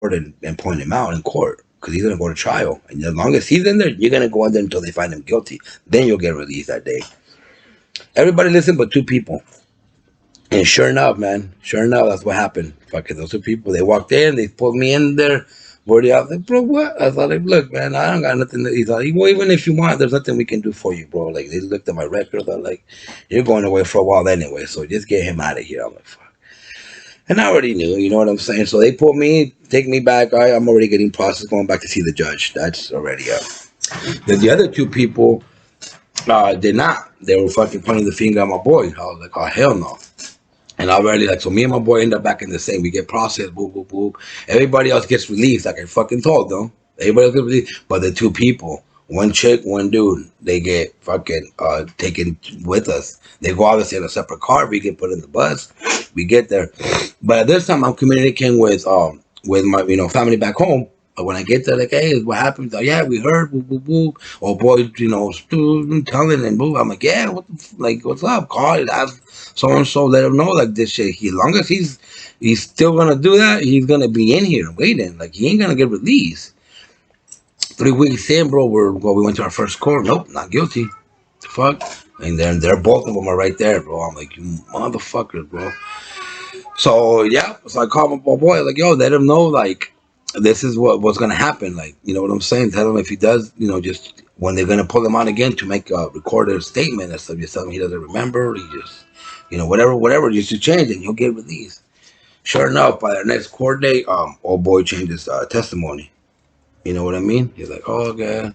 and point him out in court because he's gonna go to trial. And as long as he's in there, you're gonna go in there until they find him guilty. Then you'll get released that day. Everybody listened but two people. And sure enough, man, sure enough, that's what happened. Fucking those two people, they walked in, they pulled me in there. Word out, like, bro, what? I thought, like, look, man, I don't got nothing. He thought, well, even if you want, there's nothing we can do for you, bro. Like, they looked at my record, they're like, you're going away for a while anyway, so just get him out of here. I'm like, fuck. And I already knew, you know what I'm saying? So they pulled me, take me back. All right, I'm already getting processed, going back to see the judge. That's already up. Then the other two people did not. They were fucking pointing the finger at my boy. I was like, oh, hell no. And I already like, so me and my boy end up back in the same. We get processed, boop, boop, boop. Everybody else gets released, like I fucking told them. Everybody else gets released. But the two people, one chick, one dude, they get fucking taken with us. They go obviously in a separate car. We get put in the bus. We get there. But at this time, I'm communicating with my family back home. But when I get there, like, hey, what happened? Like, yeah, we heard, boo, boo, boo. Oh, boy, telling and boo. I'm like, yeah, what's up? Call it, ask so and so, let him know, like, this shit. As long as he's still gonna do that, he's gonna be in here waiting. Like, he ain't gonna get released. 3 weeks in, bro, we went to our first court. Nope, not guilty. The fuck? And then they're both of them are right there, bro. I'm like, you motherfuckers, bro. So yeah, so I called my boy, like, yo, let him know, like, this is what's gonna happen. Like, you know what I'm saying? Tell him if he does, just when they're gonna pull him out again to make a recorded statement and stuff, just tell him he doesn't remember. He just, whatever, just to change it, he'll get released. Sure enough, by the next court date, old boy changed his testimony. You know what I mean? He's like, oh, okay.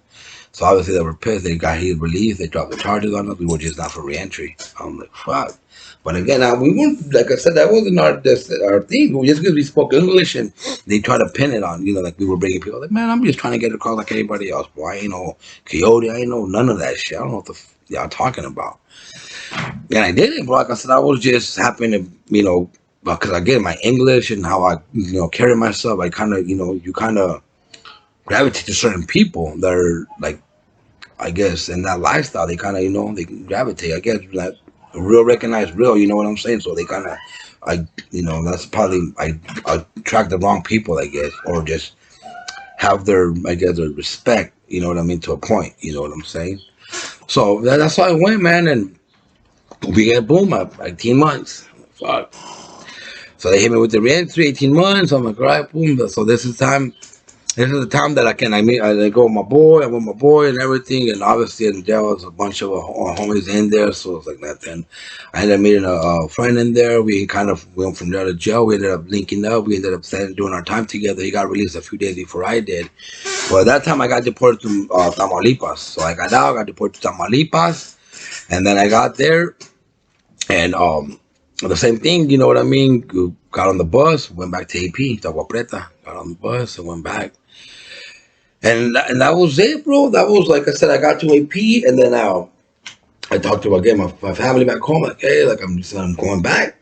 So obviously they were pissed. He released. They dropped the charges on us. We were just not for reentry. I'm like, fuck. But again, we weren't, like I said, that wasn't our thing. Just because we spoke English and they try to pin it on, like we were bringing people. Like, man, I'm just trying to get across like anybody else. Boy, I ain't no coyote. I ain't know none of that shit. I don't know what y'all talking about. And I did it, bro. Like I said, I was just happen to, because again, my English and how I, carry myself, I kind of, you kind of gravitate to certain people that are like, I guess, in that lifestyle. They kind of, they can gravitate. I guess like real recognize real. You know what I'm saying? So they kind of, that's probably I attract the wrong people, I guess, or just have their, I guess, their respect. You know what I mean? To a point. You know what I'm saying? So that's how I went, man. And we get boom up 18 months. Fuck. So they hit me with the reentry, 18 months. I'm like, all right, boom. So this is time. This is the time that I go with my boy, I with my boy and everything, and obviously there was a bunch of homies in there, so it's like nothing. I ended up meeting a friend in there. We kind of went from there to jail. We ended up linking up. We ended up doing our time together. He got released a few days before I did. But at that time, I got deported to Tamaulipas. So I got out, got deported to Tamaulipas, and then I got there, and the same thing, you know what I mean? Got on the bus, went back to AP, to Agua Prieta. Got on the bus and went back. And that was it, bro. That was, like I said, I got to AP, and then I talked to again my family back home. Like, hey, like I'm going back.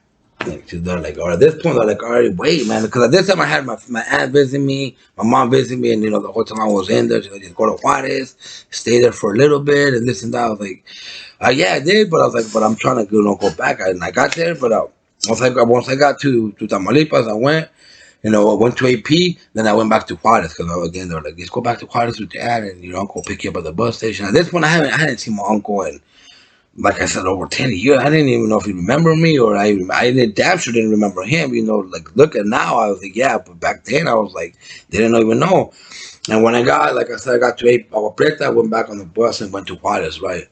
Like, they're like, or at this point, they're like, all right, wait, man, because at this time I had my aunt visit me, my mom visit me, and the whole time I was in there, so I just go to Juarez, stay there for a little bit, and this and that. I was like, yeah, I did, but I was like, but I'm trying to go back, and I got there, but once I got to Tamaulipas, I went. I went to AP, then I went back to Juarez because again they were like, "Just go back to Juarez with your dad, and your uncle will pick you up at the bus station." At this point, I hadn't seen my uncle in, like I said, over 10 years. I didn't even know if he remembered me or I didn't damn sure didn't remember him. Like look at now, I was like, yeah, but back then I was like, didn't even know. And when I got, like I said, I got to Agua Prieta, I went back on the bus and went to Juarez, right?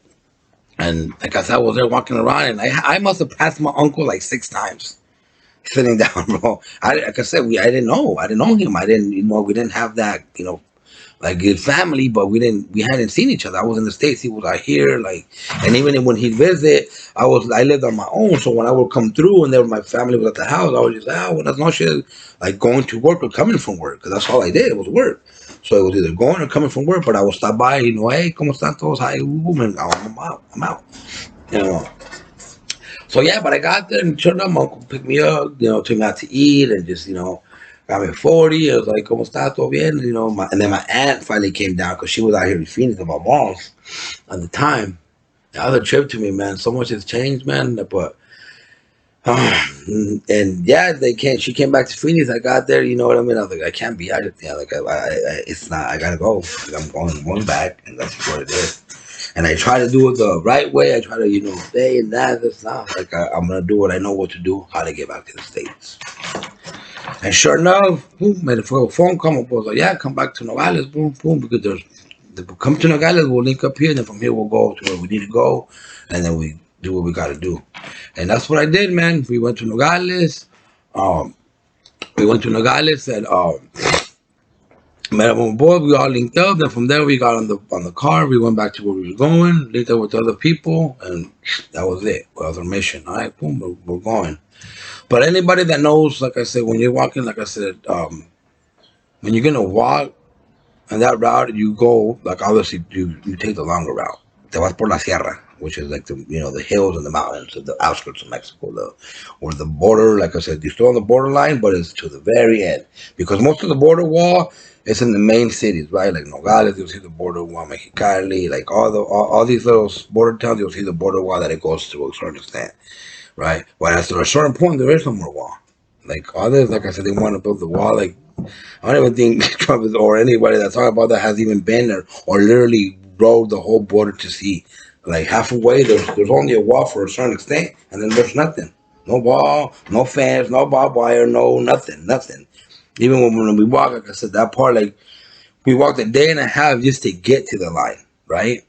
And like I said, I was there walking around, and I must have passed my uncle like 6 times sitting down, bro. Like I said, I didn't know him. I didn't, we didn't have that, like good family, but we hadn't seen each other. I was in the States, he was out here, like, and even when he'd visit, I lived on my own, so when I would come through and my family was at the house, I was just, well, that's no shit, like going to work or coming from work, because that's all I did, it was work. So it was either going or coming from work, but I would stop by, hey, ¿cómo están todos? Hi, woman, I'm out, you know. So yeah, but I got there and sure enough, my uncle picked me up, took me out to eat and just, got me 40. I was like, ¿Cómo está? ¿Todo bien? And then my aunt finally came down because she was out here in Phoenix with my mom's at the time. The other trip to me, man, so much has changed, man. But And yeah, they can't. She came back to Phoenix. I got there. You know what I mean? I was like, I can't be out of there. Like, it's not. I gotta go. Like, I'm going back, and that's what it is. And I try to do it the right way. I try to, stay in that. That's not like I'm gonna do what I know what to do. How to get back to the States. And sure enough, boom, made a phone call. I was like, yeah, come back to Nogales. Boom, boom, because come to Nogales. We'll link up here, and then from here we'll go to where we need to go, and then we do what we gotta do. And that's what I did, man. We went to Nogales. Um, and met up on board. We all linked up. Then from there, we got on the car. We went back to where we were going. Linked up with other people, and that was it. That was our mission. All right, boom, we're going. But anybody that knows, like I said, when you're walking, like I said, when you're gonna walk on that route, you go like obviously you take the longer route. Te vas por la sierra, which is like the hills and the mountains of the outskirts of Mexico, or the border. Like I said, you're still on the borderline, but it's to the very end because most of the border wall is in the main cities, right? Like Nogales, you'll see the border wall, Mexicali, like all these little border towns, you'll see the border wall that it goes to a certain extent, right? But after a certain point, there is no more wall. Like others, like I said, they want to build the wall. Like I don't even think Trump is, or anybody that's talking about that has even been there or literally rode the whole border to see. Like halfway, there's only a wall for a certain extent, and then there's nothing. No wall, no fence, no barbed wire, no nothing, nothing. Even when we walk, like I said, that part, like we walked a day and a half just to get to the line, right?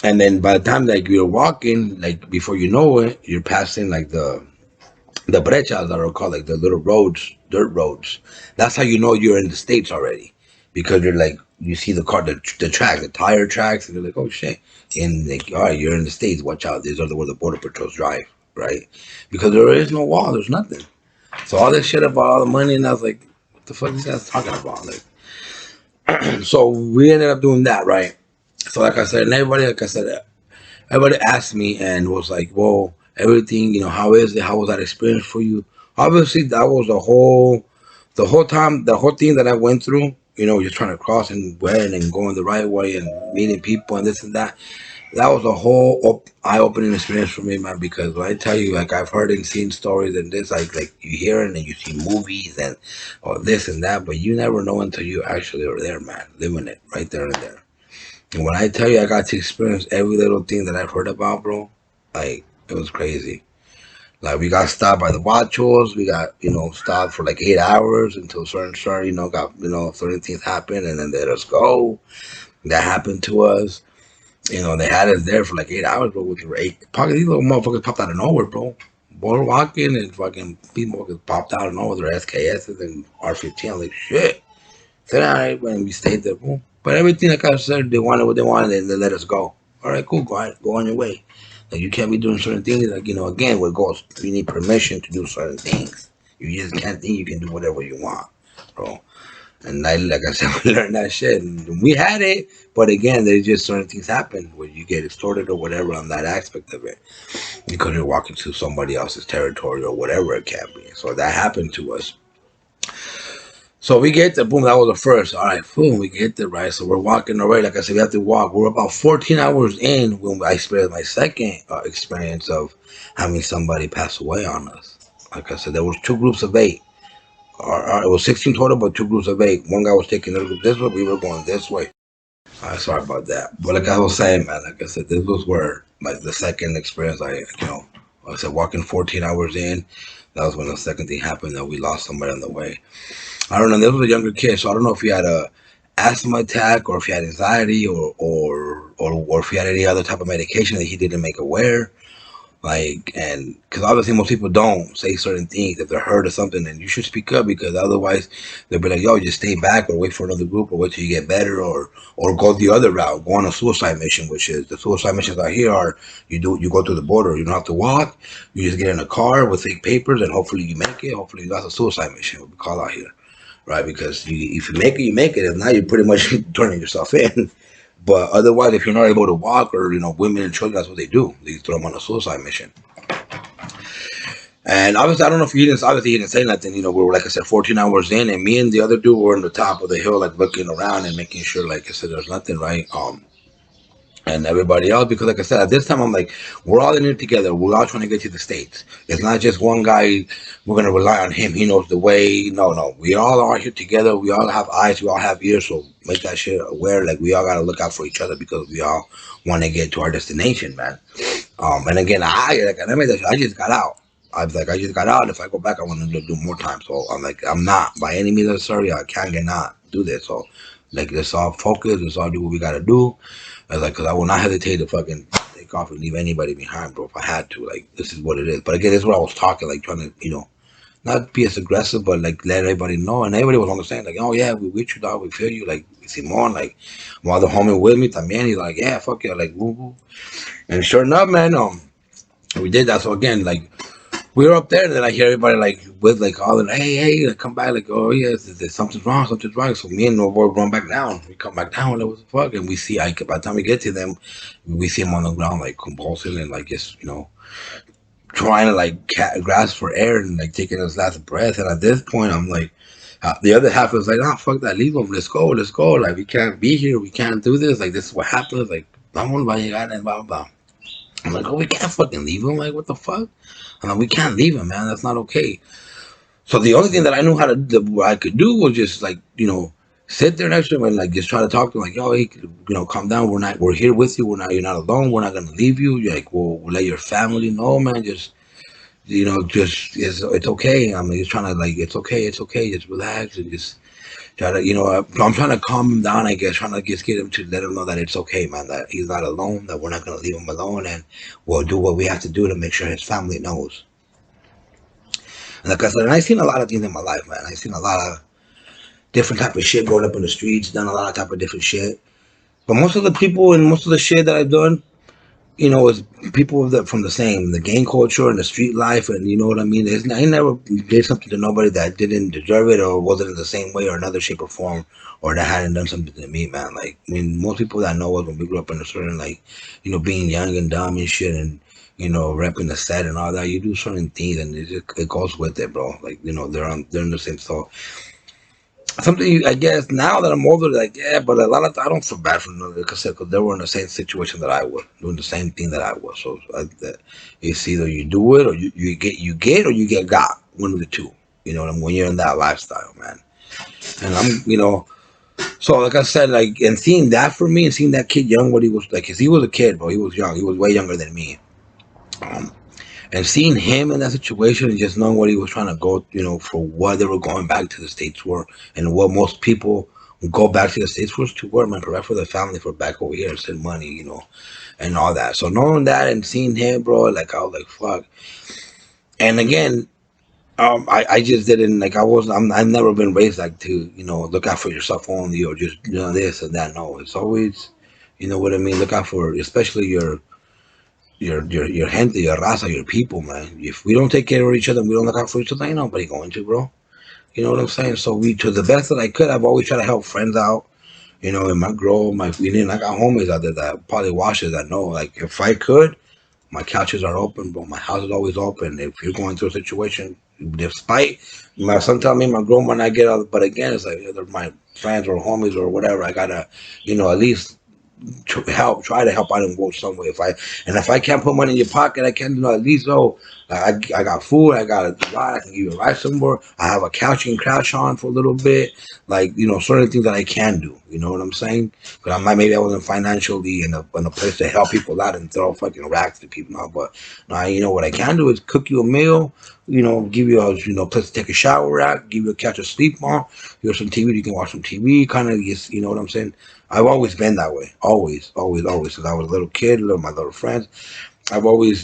And then by the time like you're walking, like before you know it, you're passing like the brechas that are called like the little roads, dirt roads. That's how you know you're in the States already, because you're like you see the car, the tracks, the tire tracks, and you're like, oh shit, and like all right, you're in the States. Watch out, these are where the border patrols drive, right? Because there is no wall, there's nothing. So all this shit about all the money, and I was like, what the fuck is these guys talking about? Like, so we ended up doing that, right? So like I said, and everybody, like I said, everybody asked me and was like, well, everything, how is it? How was that experience for you? Obviously, that was the whole time, the whole thing that I went through, just trying to cross and win and going the right way and meeting people and this and that. That was a whole eye-opening experience for me, man. Because when I tell you, like I've heard and seen stories and this, like you hear it and you see movies and or this and that, but you never know until you actually are there, man, living it right there and there. And when I tell you I got to experience every little thing that I've heard about, bro, like it was crazy. Like we got stopped by the Wachos, we got, stopped for like 8 hours until certain, got, certain things happened and then they let us go. That happened to us. They had us there for like 8 hours, bro, with eight pocket. These little motherfuckers popped out of nowhere, bro. Boy walking and fucking people popped out of nowhere, their SKSs and R15. I'm like, shit. Said, all right, and we stayed there, boom. But everything, like I said, they wanted what they wanted, and they let us go. All right, cool, go on your way. Like you can't be doing certain things. Like again, with ghosts, you need permission to do certain things. You just can't think you can do whatever you want, bro. And like I said, we learned that shit, and we had it. But again, there's just certain things happen where you get extorted or whatever on that aspect of it because you're walking to somebody else's territory or whatever it can be. So that happened to us. So we get there, boom, that was the first. All right, boom, we get there, right? So we're walking away. Like I said, we have to walk. We're about 14 hours in when I experienced my second experience of having somebody pass away on us. Like I said, there was two groups of eight. It was 16 total, but two groups of eight. One guy was taking the group this way, we were going this way. Sorry about that. But like I was saying, man, like I said, this was where like the second experience I said walking 14 hours in, that was when the second thing happened that we lost somebody on the way. I don't know. This was a younger kid, so I don't know if he had a asthma attack or if he had anxiety or if he had any other type of medication that he didn't make aware. Like, and because obviously most people don't say certain things if they're hurt or something, and you should speak up because otherwise they'll be like, "Yo, just stay back or wait for another group or wait till you get better or go the other route, go on a suicide mission, which is the suicide missions out here are you go through the border, you don't have to walk, you just get in a car with fake papers and hopefully you make it. Hopefully that's a suicide mission. What we call out here, right? Because if you make it, you make it. If not, you're pretty much turning yourself in. But otherwise, if you're not able to walk, or women and children, that's what they do. They throw them on a suicide mission. And obviously, I don't know if he didn't say nothing. We were, like I said, 14 hours in, and me and the other dude were on the top of the hill, like looking around and making sure, like I said, there's nothing, right? and everybody else, because like I said, at this time I'm like, we're all in it together. We're all trying to get to the States. It's not just one guy. We're gonna rely on him. He knows the way. No, no. We all are here together. We all have eyes. We all have ears. So make that shit aware. Like we all gotta look out for each other because we all want to get to our destination, man. And again, I just got out. I was like, I just got out. If I go back, I want to do more time. So I'm like, I'm not by any means necessary. I can't get not do this. So like, let's all focus. Let's all do what we gotta do. I was like, because I will not hesitate to fucking take off and leave anybody behind, bro. If I had to, like, this is what it is. But again, this is what I was talking, like, trying to, not be as aggressive, but like let everybody know. And everybody was understanding, like, oh yeah, we with you, dog. We feel you, like Simon, like, while the homie with me, también, he's like, yeah, fuck yeah, like, woo woo. And sure enough, man, we did that. So again, like, we were up there, and then I hear everybody like with like all the hey, like, come back, like, oh yeah, something's wrong, something's wrong. So me and the boy run back down. We come back down, like, what the fuck? And we see, by the time we get to them, we see him on the ground, like convulsing and like just trying to like grasp for air and like taking his last breath. And at this point, I'm like, the other half was like, nah, fuck that, leave him, let's go, let's go. Like we can't be here, we can't do this. Like this is what happens. Like vamos, blah blah blah. I'm like, oh, we can't fucking leave him. Like what the fuck? I'm like, we can't leave him, man. That's not okay. So the only thing that I knew how to what I could do was just like sit there next to him and like just try to talk to him like, yo, hey, calm down. We're here with you. You're not alone. We're not gonna leave you. You're like, we'll let your family know, man. Just just it's okay. I mean, just trying to like, it's okay. Just relax and just try to I'm trying to calm him down. I guess trying to just get him to let him know that it's okay, man. That he's not alone. That we're not gonna leave him alone, and we'll do what we have to do to make sure his family knows. And like I said, and I've seen a lot of things in my life, man. I've seen a lot of different type of shit growing up in the streets, done a lot of type of different shit. But most of the people and most of the shit that I've done, is people that from the gang culture and the street life, and you know what I mean. I never did something to nobody that didn't deserve it or wasn't in the same way or another shape or form, or that hadn't done something to me, man. Like I mean, most people that know us when we grew up in a certain like, being young and dumb and shit, and repping the set and all that. You do certain things, and it goes with it, bro. Like they're in the same. So something I guess now that I'm older, like yeah, but a lot of I don't feel bad for them because they were in the same situation that I was, doing the same thing that I was. So it's either you do it or you get or you get got. One of the two. You know what I mean? When you're in that lifestyle, man. And so like I said, like and seeing that for me and seeing that kid young, what he was like, cause he was a kid, bro. He was young. He was way younger than me. Um, and seeing him in that situation and just knowing what he was trying to go, for what they were going back to the States for, and what most people go back to the States for is to work, man, provide for their family, for back over here and send money, and all that. So knowing that and seeing him, bro, like I was like, fuck. And again, I just didn't like I've never been raised like to look out for yourself only or just this and that. No, it's always what I mean. Look out for especially your gente, your raza, your people, man. If we don't take care of each other, we don't look out for each other, ain't nobody going to, bro. You know what I'm saying? So to the best that I could, I've always tried to help friends out. And my girl, I got homies out there that probably watches that know, like, if I could, my couches are open, bro. My house is always open. If you're going through a situation, despite sometimes me and my girl might not get out, but again, it's like they're my friends or homies or whatever. I gotta, at least try to help out and go some way. If I can't put money in your pocket, I can at least I got food, I got a ride, I can give you a ride somewhere. I have a couch you can crouch on for a little bit, like certain things that I can do. You know what I'm saying? Because maybe I wasn't financially in a place to help people out and throw fucking racks to people now, but now what I can do is cook you a meal. Give you a place to take a shower at, give you a couch to sleep on, you have some TV, you can watch some TV, kind of just what I'm saying. I've always been that way, always, always, always. Since I was a little kid, my little friends, I've always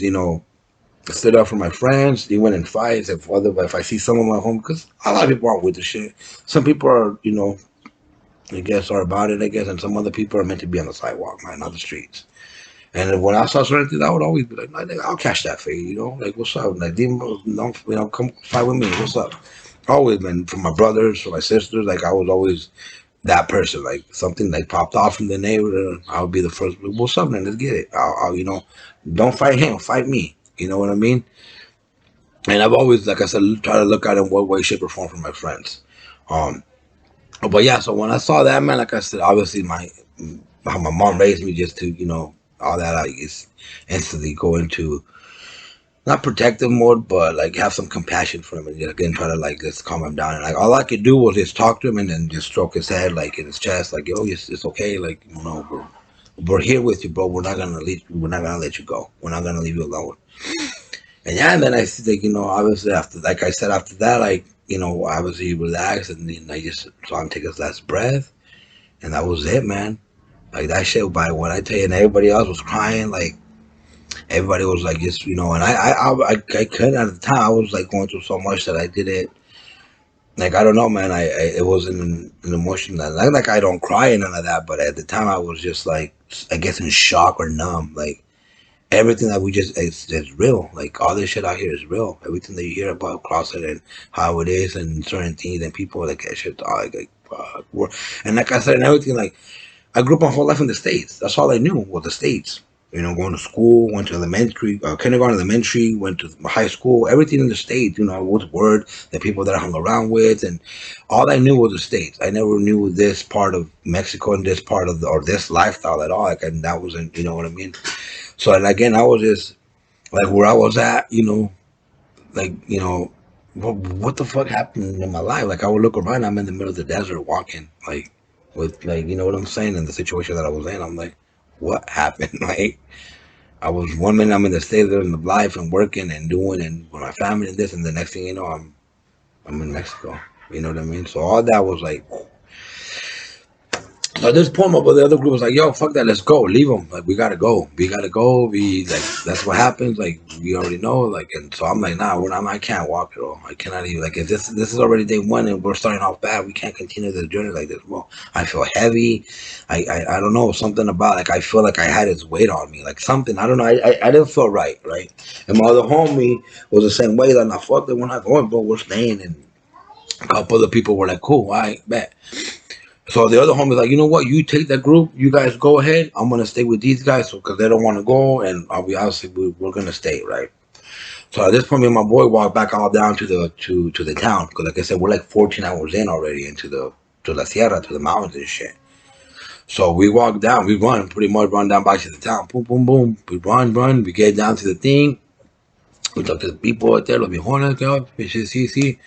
stood up for my friends. Even in fights, if I see someone at home, because a lot of people aren't with the shit. Some people are, I guess, are about it, I guess, and some other people are meant to be on the sidewalk, man, not the streets. And when I saw certain things, I would always be like, I'll catch that for you, like, what's up? Like, don't, come fight with me, what's up? Always been, for my brothers, for my sisters, like, I was always that person, like, something like popped off from the neighborhood, I would be the first, what's up, man, let's get it. Don't fight him, fight me, you know what I mean? And I've always, like I said, try to look at it in what way, shape, or form for my friends. Um, but yeah, so when I saw that, man, like I said, obviously how my mom raised me, just to, all that, like, is instantly go into not protective mode, but like have some compassion for him, and again try to like just calm him down. And like all I could do was just talk to him and then just stroke his head, like in his chest, like, yo, it's okay, like, we're here with you, bro. We're not gonna let you go. We're not gonna leave you alone. And yeah, and then I see, like, obviously after, like I said, after that, like, obviously he relaxed, and then I just saw him take his last breath, and that was it, man. Like that shit, by when I tell you, and everybody else was crying, like everybody was like, just, and I couldn't at the time. I was like going through so much that I didn't, like, I don't know, man. It wasn't an emotion that, like I don't cry and none of that, but at the time I was just like, I guess in shock or numb, like everything that we just, it's real. Like all this shit out here is real. Everything that you hear about CrossFit and how it is and certain things and people, like that shit, like fuck. And like I said, and everything, like I grew up my whole life in the States. That's all I knew was the States. Going to school, went to elementary, kindergarten, elementary, went to high school, everything in the States, was word, the people that I hung around with, and all I knew was the States. I never knew this part of Mexico and this part of or this lifestyle at all. Like, and that wasn't, you know what I mean? So, and again, I was just like where I was at, like, what the fuck happened in my life? Like, I would look around, I'm in the middle of the desert walking, like, with, like, you know what I'm saying? In the situation that I was in, I'm like, what happened? Like, I was 1 minute I'm in the state of life and working and doing and with my family and this, and the next thing you know, I'm in Mexico. You know what I mean? So all that was like, so at this point, but the other group was like, "Yo, fuck that, let's go, leave them. Like, we gotta go. We gotta go. We like that's what happens. Like, we already know. Like, and so I'm like, nah, I can't walk at all. I cannot even. Like, if this is already day one and we're starting off bad, we can't continue the journey like this. Well, I feel heavy. I don't know, something about, like, I feel like I had his weight on me, like something. I don't know. I didn't feel right, right. And my other homie was the same way. Like, nah, fuck it, we're not going, bro. We're staying. And a couple of people were like, cool, all right, bet. So the other homie's like, you know what? You take that group. You guys go ahead. I'm gonna stay with these guys because they don't want to go, and I'll be obviously we're gonna stay, right? So at this point, me and my boy walked back all down to the town because, like I said, we're like 14 hours in already into the to la sierra, to the mountains and shit. So we walk down, we run, pretty much run down back to the town. Boom, boom, boom. We run. We get down to the thing. We talk to the people out there, los viejones, sí, sí.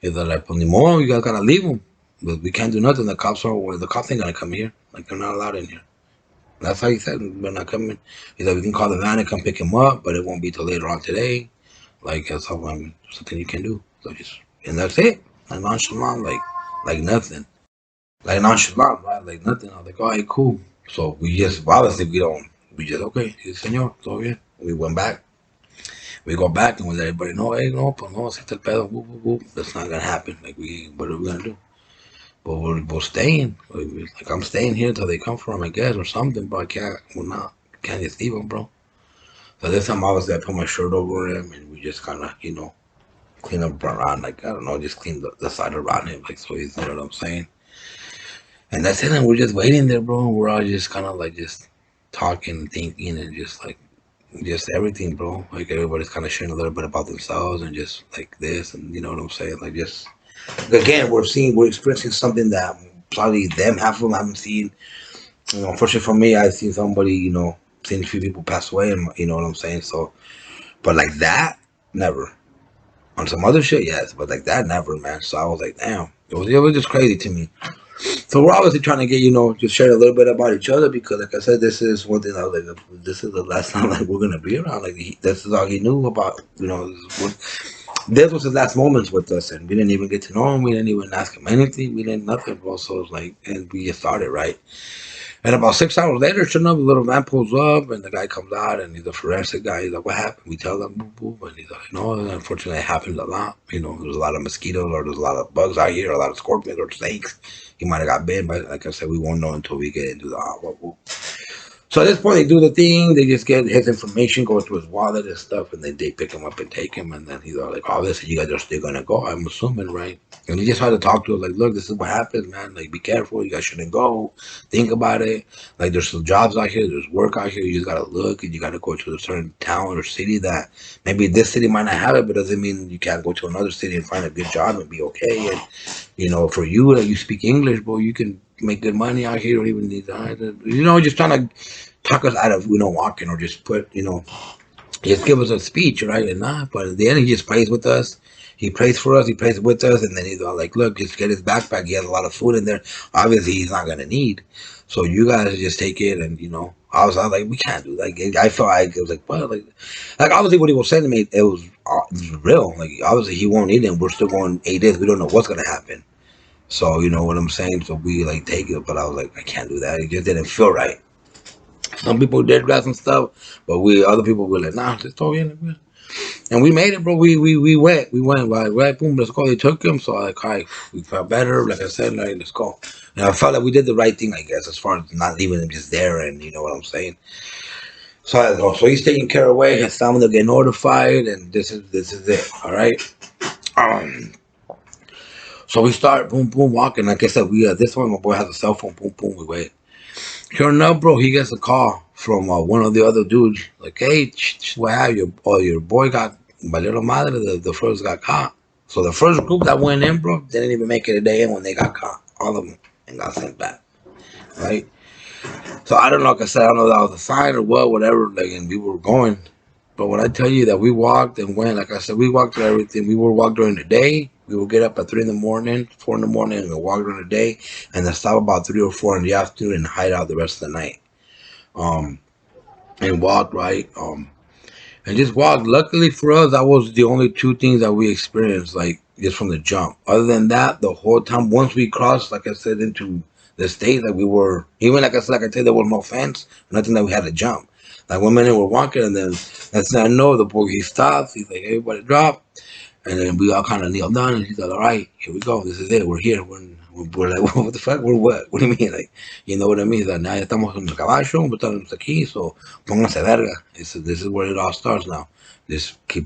And they're like, pues ni modo, you guys gotta leave them. But we can't do nothing. The cops ain't gonna come here. Like, they're not allowed in here. That's how he said, we're not coming. He's like, we can call the van and come pick him up, but it won't be till later on today. Like, that's all, something you can do. So just, and that's it. Like, nonchalant, like nothing. Like, nonchalant, right? Like nothing. I was like, all right, cool. So we just, obviously, we just, okay, sí, señor, todo bien. We went back. We go back and we let everybody know, hey, no, pues no, este el pedo, whoop, whoop, whoop. That's not gonna happen. Like, what are we gonna do? But we're staying. Like, I'm staying here until they come for them, I guess, or something. But I can't. We're not. Can't just leave them, bro. So this time, obviously, I put my shirt over him, and we just kind of, clean up around. Like, I don't know, just clean the side around him, like, so he's, you know what I'm saying. And that's it. And we're just waiting there, bro. We're all just kind of like just talking, thinking, and just like just everything, bro. Like, everybody's kind of sharing a little bit about themselves and just like this, and you know what I'm saying. Like, just again, we're experiencing something that probably them half of them haven't seen. Unfortunately for me, I've seen somebody, seen a few people pass away, and you know what I'm saying. So, but like that, never. On some other shit, yes, but like that, never, man. So I was like, damn, it was just crazy to me. So we're obviously trying to get, just share a little bit about each other because, like I said, this is one thing I was like, this is the last time like we're gonna be around. Like, this is all he knew about. This was his last moments with us, and we didn't even get to know him. We didn't even ask him anything. We didn't nothing, bro. So it was like, and we just started, right? And about 6 hours later, sure enough, the little van pulls up, and the guy comes out, and he's a forensic guy. He's like, "What happened?" We tell him, "Boop, boop," and he's like, "No, unfortunately, it happens a lot. There's a lot of mosquitoes, or there's a lot of bugs out here, a lot of scorpions or snakes. He might have got bitten, but like I said, we won't know until we get into the So at this point, they do the thing. They just get his information, go through his wallet and stuff, and then they pick him up and take him. And then he's all like, "Oh, listen, you guys are still gonna go, I'm assuming, right?" And he just had to talk to us like, "Look, this is what happens, man. Like, be careful. You guys shouldn't go. Think about it. Like, there's some jobs out here. There's work out here. You just gotta look, and you gotta go to a certain town or city that maybe this city might not have it, but doesn't mean you can't go to another city and find a good job and be okay. And for you that you speak English, bro, you can." make good money out here. Don't even need to, just trying to talk us out of walking or just just give us a speech, right? And but at the end, he just prays with us. He prays for us. He prays with us, and then he's all like, "Look, just get his backpack. He has a lot of food in there. Obviously, he's not gonna need. So you guys just take it." And I was like, "We can't do that." I felt like it was like, "Well, like obviously what he was saying to me, it was real. Like obviously he won't need it. And we're still going 8 days. We don't know what's gonna happen. So you know what I'm saying. So we like take it, but I was like, I can't do that. It just didn't feel right. Some people did grab some stuff, but other people were like, nah, just throw in. And we made it, bro. We went right, boom, let's go. They took him, so like, all right, we felt better. Like I said, like, let's go. And I felt like we did the right thing, I guess, as far as not leaving him just there, and you know what I'm saying. So he's taken care of away. His family will get notified, and this is it. All right. Um. So we start boom boom walking. Like I said, we this one my boy has a cell phone. Boom boom. We wait. Sure enough, bro, he gets a call from one of the other dudes. Like, hey, what have you? Oh, your boy got my little madre. The first got caught. So the first group that went in, bro, didn't even make it a day in when they got caught. All of them and got sent back. Right. So I don't know. Like I said, I don't know if that was a sign or what, whatever. Like, and we were going. But when I tell you that we walked and went, like I said, we walked through everything. We would walk during the day. We would get up at 3 in the morning, 4 in the morning, and we'll walk during the day, and then stop about 3 or 4 in the afternoon and hide out the rest of the night. Um, and walk right. And just walk. Luckily for us, that was the only two things that we experienced, like just from the jump. Other than that, the whole time once we crossed, like I said, into the state, like we were even like I said, there was no fence, nothing that we had to jump. Like 1 minute we're walking, and then that's not know the boy he stops. He's like, everybody drop, and then we all kind of kneel down, and he's like, all right, here we go. This is it. We're here. We're like, what the fuck? We're what? What do you mean? Like, you know what I mean? He's like, now ya estamos en el caballo, estamos aquí, so pónganse verga. This is where it all starts now. Just pay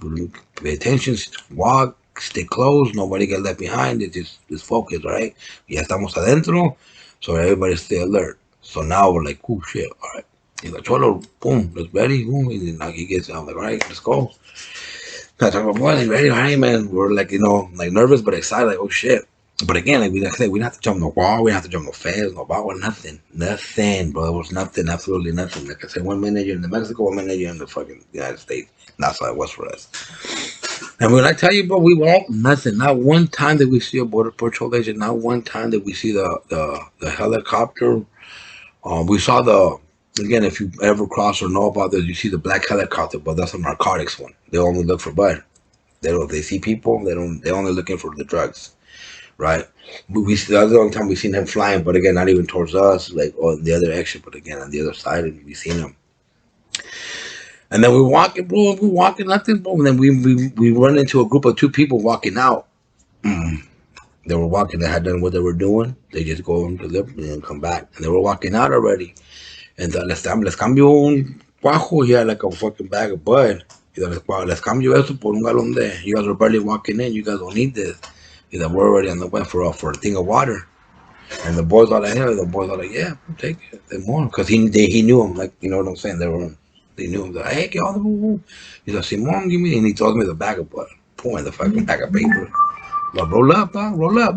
attention, walk, stay close, nobody get left behind. It's just focus, right? Ya estamos adentro, so everybody stay alert. So now we're like, cool shit, all right. He's like, Cholo, boom, let's ready, boom. And then he gets, I'm like, all right, let's go. I talk about, boy, ready, all right, man. We're like, like nervous but excited, like, oh shit. But again, like I said, we didn't have to jump no wall, we didn't have to jump no fence, no bar, nothing, bro. There was nothing, absolutely nothing. Like I said, 1 minute you're in Mexico, 1 minute you're in the fucking United States. That's how it was for us. And when I tell you, bro, we walked nothing. Not one time did we see a border patrol agent. Not one time did we see the helicopter. We saw again, if you ever cross or know about this, you see the black helicopter, but that's a narcotics one. They only look for bud. They see people. They're only looking for the drugs, right? That's the only time we've seen him flying, but again, not even towards us, like on the other exit, but again on the other side, and we seen him. And then we're walking, bro. We're walking nothing, bro. And then we run into a group of two people walking out. They were walking. They had done what they were doing. They just go and deliver and then come back. And they were walking out already. And les cambio un cuajo. He had like a fucking bag of bud. He's like, les cambio eso por un galón de. You guys are barely walking in. You guys don't need this. He's like, we're already on the way for a thing of water. And the boys are like, hey, yeah, take it. Then more. Because he knew him. Like, you know what I'm saying? They knew him. Like, hey, get all the. He's like, Simon, give me. And he told me the bag of bud. Boy, the fucking bag of paper. Like, roll up, dog, roll up.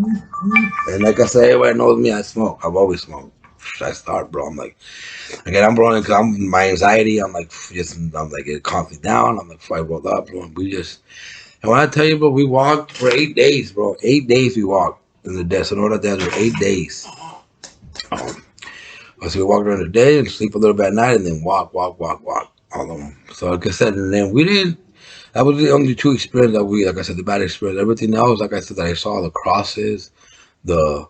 And like I said, everybody knows me. I smoke. I've always smoked. I start, bro. I'm like, again, I'm rolling because my anxiety. I'm like, it calms me down. I'm like, if I roll up, bro, and when I tell you, bro, we walked for 8 days, bro. 8 days we walked in the desert. Sonora Desert, 8 days. So we walk during the day and sleep a little bit at night, and then walk, all of them. So like I said, and then we didn't. That was the only two experiences that like I said, the bad experience. Everything else, like I said, that I saw the crosses, the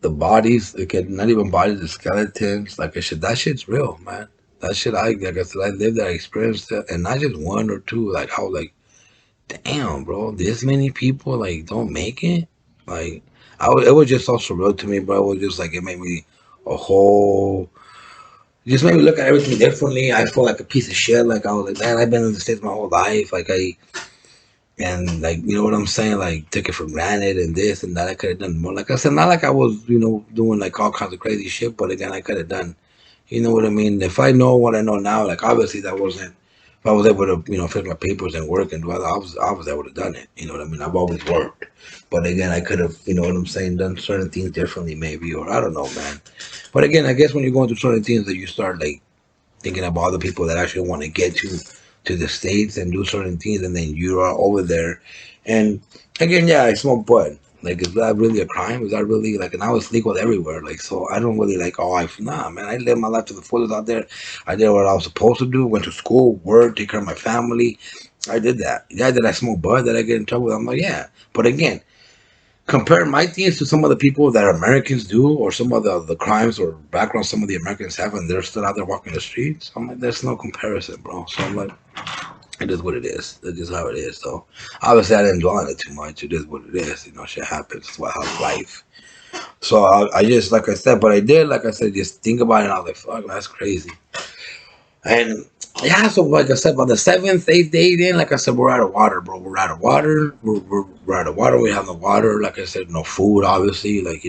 bodies, not even bodies, the skeletons. Like I said, that shit's real, man. That shit, like I said, I lived that, I experienced it, and not just one or two. Like how, like, damn, bro, this many people like don't make it. Like, it was just so surreal to me, bro. It was just like it made me a whole. It just made me look at everything differently. I felt like a piece of shit. Like I was like, man, I've been in the States my whole life. And like, you know what I'm saying? Like, took it for granted and this and that. I could have done more. Like I said, not like I was, doing like all kinds of crazy shit, but again, I could have done, you know what I mean? If I know what I know now, like obviously that wasn't if I was able to, fix my papers and work and do other, I was able to done it. You know what I mean? I've always worked, but again, I could have, you know what I'm saying, done certain things differently, maybe, or I don't know, man. But again, I guess when you're going through certain things, that you start like thinking about the people that actually want to get to the states and do certain things, and then you are over there. And again, yeah, I smoke bud. Like, is that really a crime? Is that really like? And I was legal everywhere. Like, so I don't really like. Oh, nah, man. I lived my life to the fullest out there. I did what I was supposed to do. Went to school, work, take care of my family. I did that. Yeah, did I smoke bud? Did I get in trouble? I'm like, yeah. But again, compare my things to some of the people that Americans do, or some of the crimes or backgrounds some of the Americans have, and they're still out there walking the streets. I'm like, there's no comparison, bro. So I'm like, it is what it is. It's just how it is. So obviously, I didn't dwell on it too much. It is what it is. You know, shit happens. It's what how's life. So I just, like I said, but I did, like I said, just think about it. And I was like, fuck, that's crazy. And yeah, so like I said, by the seventh, eighth day, then like I said, we're out of water, bro. We're out of water. We're out of water. We have no water. Like I said, no food, obviously. Like,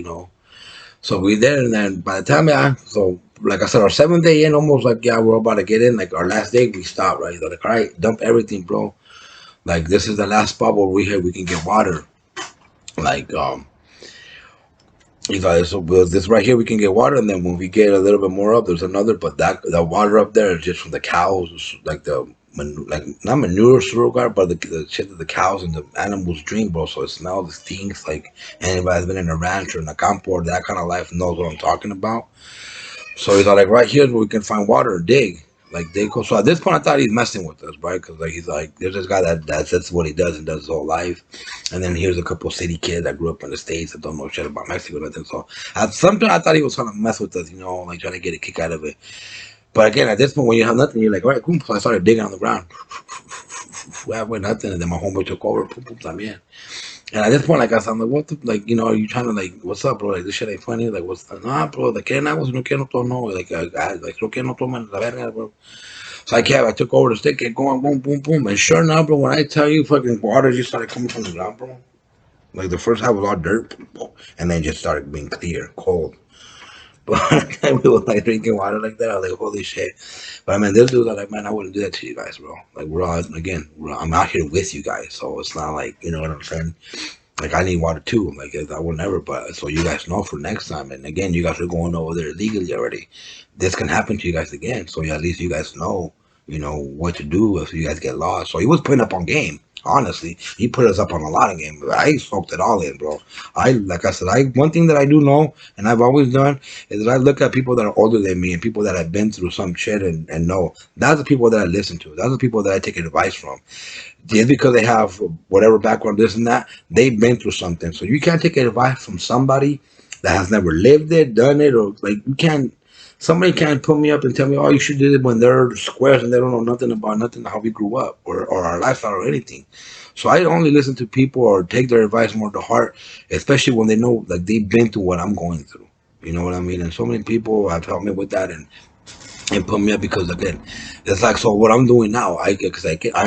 so we there, and then by the time, yeah, so like I said, our seventh day in, almost like, yeah, we're about to get in. Like our last day, we stopped, right? So like, all right, dump everything, bro. Like this is the last spot where we can get water. Like you guys, so this right here we can get water, and then when we get a little bit more up, there's another. But that the water up there is just from the cows, like like not manure surrogate, but the shit that the cows and the animals drink, bro. So it smells, it stinks. Like anybody that's been in a ranch or in a campo or that kind of life knows what I'm talking about. So he's like, right here where we can find water or dig. Like they go. So at this point, I thought he's messing with us, right? Because like he's like, there's this guy that's what he does and does his whole life, and then here's a couple city kids that grew up in the states that don't know shit about Mexico or nothing. So at some point, I thought he was trying to mess with us, like trying to get a kick out of it. But again, at this point, when you have nothing, you're like, all right, cool. So I started digging on the ground. I went nothing, and then my homeboy took over. Boom, boom, también. And at this point, like I said, I'm like, what the, like, are you trying to, like, what's up, bro? Like, this shit ain't funny. Like, what's, nah, bro, like, ¿qué nada? No quiero no, no. Like, like, no quiero no toman la verga, bro. So I took over the stick, kept going, boom, boom, boom. And sure enough, bro, when I tell you, fucking water just started coming from the ground, bro. Like, the first half was all dirt, and then just started being clear, cold. But we were like drinking water like that. I was like, holy shit. But I mean, this dude was like, man, I wouldn't do that to you guys, bro. Like, we're all, again, I'm out here with you guys. So it's not like, you know what I'm saying? Like, I need water too. Like, I will never, but so you guys know for next time. And again, you guys are going over there illegally already. This can happen to you guys again. So at least you guys know, what to do if you guys get lost. So he was putting up on game. Honestly, he put us up on a lot of game. But I soaked it all in, bro. Like I said, one thing that I do know, and I've always done, is that I look at people that are older than me and people that have been through some shit and know. That's the people that I listen to. That's the people that I take advice from. Just because they have whatever background, this and that, they've been through something. So you can't take advice from somebody that has never lived it, done it, or like you can't. Somebody can't put me up and tell me, "Oh, you should do it," when they're squares and they don't know nothing about nothing how we grew up or our lifestyle or anything. So I only listen to people or take their advice more to heart, especially when they know like they've been through what I'm going through. You know what I mean? And so many people have helped me with that, and put me up because again, it's like so what I'm doing now. I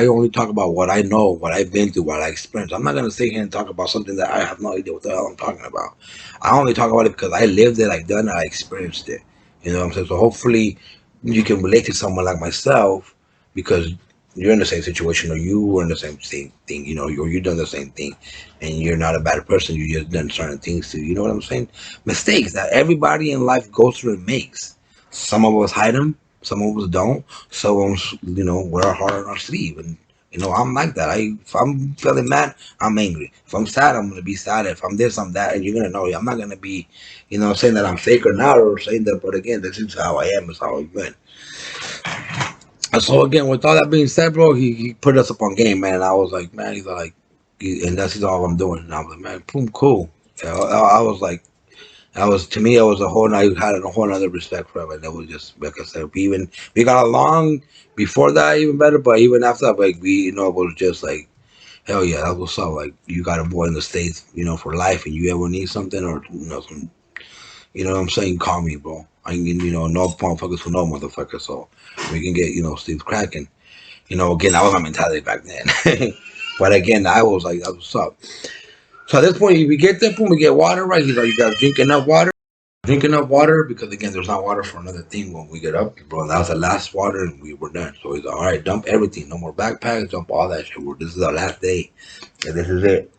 only talk about what I know, what I've been through, what I experienced. I'm not gonna sit here and talk about something that I have no idea what the hell I'm talking about. I only talk about it because I lived it, I've done it, I experienced it. You know what I'm saying? So hopefully you can relate to someone like myself because you're in the same situation or you were in the same thing, or you done the same thing, and you're not a bad person. You just done certain things too. You know what I'm saying? Mistakes that everybody in life goes through and makes. Some of us hide them, some of us don't. Some of us, wear our heart on our sleeve. And, I'm like that. If I'm feeling mad, I'm angry. If I'm sad, I'm going to be sad. If I'm this, I'm that. And you're going to know. I'm not going to be, saying that I'm fake or not or saying that. But again, this is how I am. It's how I've been. And so again, with all that being said, bro, he put us up on game, man. And I was like, man, he's like, and that's all I'm doing. And I was like, man, boom, cool. Yeah, I was like, I was to me, I was a whole. I had a whole other respect for him, and it was just like I said. We got along before that even better, but even after that, like it was just like hell yeah, that was so like you got a boy in the states, for life, and you ever need something or some, what I'm saying, call me, bro. I can no motherfuckers for no motherfucker, so we can get Steve cracking. Again, that was my mentality back then, but again, I was like, that's what's up. So at this point, we get there, boom, we get water, right? He's like, you guys drink enough water. drink enough water because again, there's not water for another thing when we get up, bro. That was the last water, and we were done. So he's like, all right, dump everything, no more backpacks, dump all that shit. This is our last day, and this is it.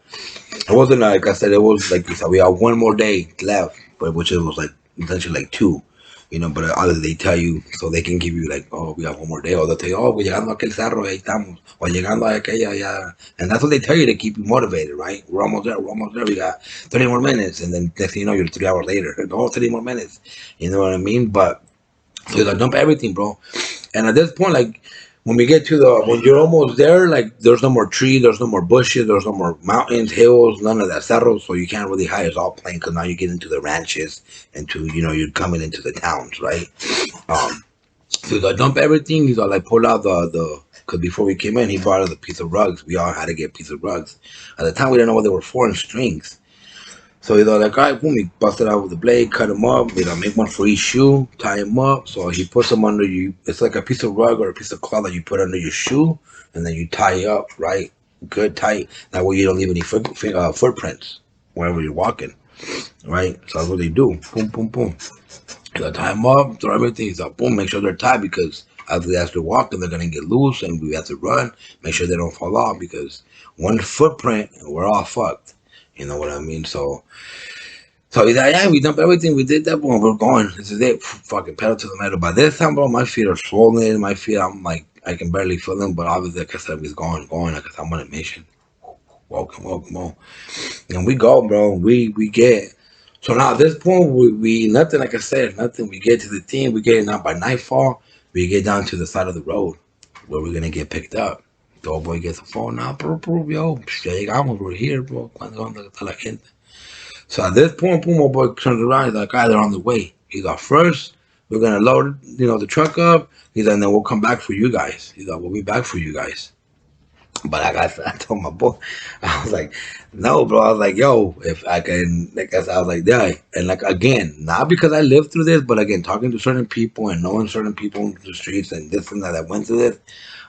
It wasn't like I said. It was like you said. We had one more day left, but which it was like essentially like two, But obviously they tell you so they can give you like, oh, we have one more day, or they'll tell you, oh, we llegando a aquel cerro, ahí estamos, o llegando a aquella, ya, and that's what they tell you to keep you motivated, right? We're almost there. We're almost there. We got 30 more minutes, and then next thing you know, you're 3 hours later. Oh, 30 more minutes. You know what I mean? But so you gotta dump everything, bro. And at this point, like when we get to when you're almost there, like there's no more tree, there's no more bushes, there's no more mountains, hills, none of that cerros. So you can't really hide. It's all plain because now you get into the ranches, into you're coming into the towns, right? So you gotta dump everything. He's all like pull out the because before we came in, he brought us a piece of rugs. We all had to get a piece of rugs. At the time, we didn't know what they were for in strings. So he's like, all right, boom, he busted out with the blade, cut him up, make one for each shoe, tie him up. So he puts them under you. It's like a piece of rug or a piece of cloth that you put under your shoe, and then you tie up, right? Good, tight. That way you don't leave any footprints wherever you're walking, right? So that's what they do. Boom, boom, boom. You tie them up, throw everything. He's like, boom, make sure they're tied because as they're walking, they're going to get loose and we have to run. Make sure they don't fall off because one footprint and we're all fucked. You know what I mean? So he's like, yeah, we dumped everything. We did that, boom. We're going. This is it. Fucking pedal to the metal. By this time, bro, my feet are swollen. My feet, I'm like, I can barely feel them. But obviously, like I said, he's going. Like I said, I'm on a mission. Welcome. And we go, bro. We get. So now at this point, we nothing. Like I said, nothing. We get to the team. We get it now by nightfall. We get down to the side of the road where we're gonna get picked up. The old boy gets a phone now, bro, yo, ya llegamos, we're here, bro. Cuando está la gente? So at this point, boom, my boy turns around. He's like, they're on the way. He's like, first, we're going to load, the truck up. He's like, and then we'll come back for you guys. He's like, we'll be back for you guys. But I told my boy, I was like, no, bro. I was like, yo, if I can, like, I was like, yeah. And like, again, not because I lived through this, but again, talking to certain people and knowing certain people in the streets and this and that went through this,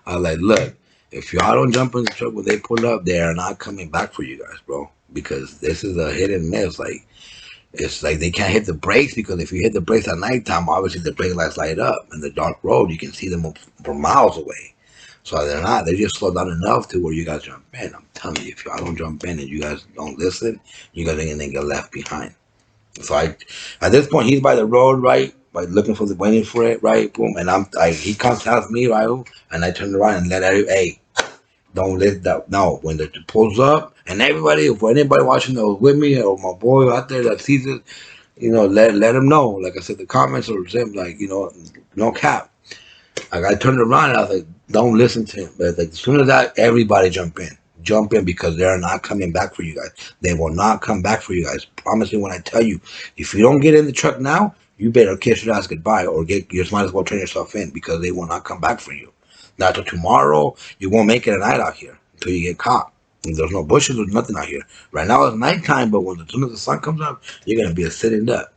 I was like, look, if y'all don't jump in the truck when they pull up, they are not coming back for you guys, bro. Because this is a hit and miss. Like, it's like they can't hit the brakes because if you hit the brakes at nighttime, obviously the brake lights light up. And the dark road, you can see them from miles away. So they're not. They just slow down enough to where you guys jump in. I'm telling you, if y'all don't jump in and you guys don't listen, you guys are gonna get left behind. So at this point, he's by the road, right? Like looking for waiting for it, right? Boom, and he comes past me, right? And I turn around and let hey, don't let that. No, when the pulls up, and everybody, if anybody watching that was with me or my boy out there that sees it, let him know. Like I said, the comments or him, like no cap. Like I turned around and I was like, don't listen to him. But like as soon as that, everybody jump in because they're not coming back for you guys. They will not come back for you guys. Promise me when I tell you, if you don't get in the truck now, you better kiss your ass goodbye or you just might as well turn yourself in because they will not come back for you. Not till tomorrow, you won't make it a night out here until you get caught. And there's no bushes, there's nothing out here. Right now it's nighttime, but as soon as the sun comes up, you're gonna be a sitting duck.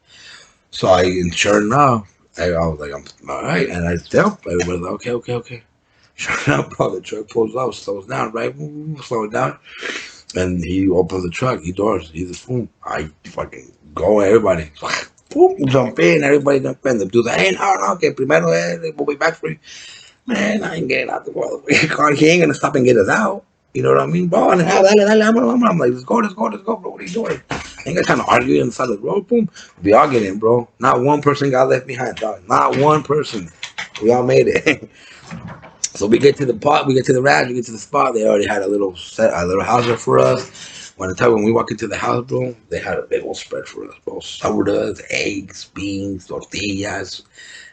So and sure enough, I was like, I'm all right, and I stepped. Everybody's like, okay. Sure enough, bro, the truck pulls up, slows down, right? Slow it down, and he opens the truck. He doors. He's a fool. I fucking go, everybody. Boom, jump in, everybody jump in. The dude's like, hey, no, okay, primero, we'll be back for you. Man, I ain't getting out the motherfucking car. He ain't gonna stop and get us out. You know what I mean, bro? And dale, I'm like, let's go, bro. What are you doing? I ain't got time to argue on the side of the road. Boom. We all get in, bro. Not one person got left behind, dog. Not one person. We all made it. So we get to the pot, we get to the ranch, we get to the spot. They already had a little house there for us. When we walk into the house, bro, they had a big old spread for us, bro. Sodas, eggs, beans, tortillas,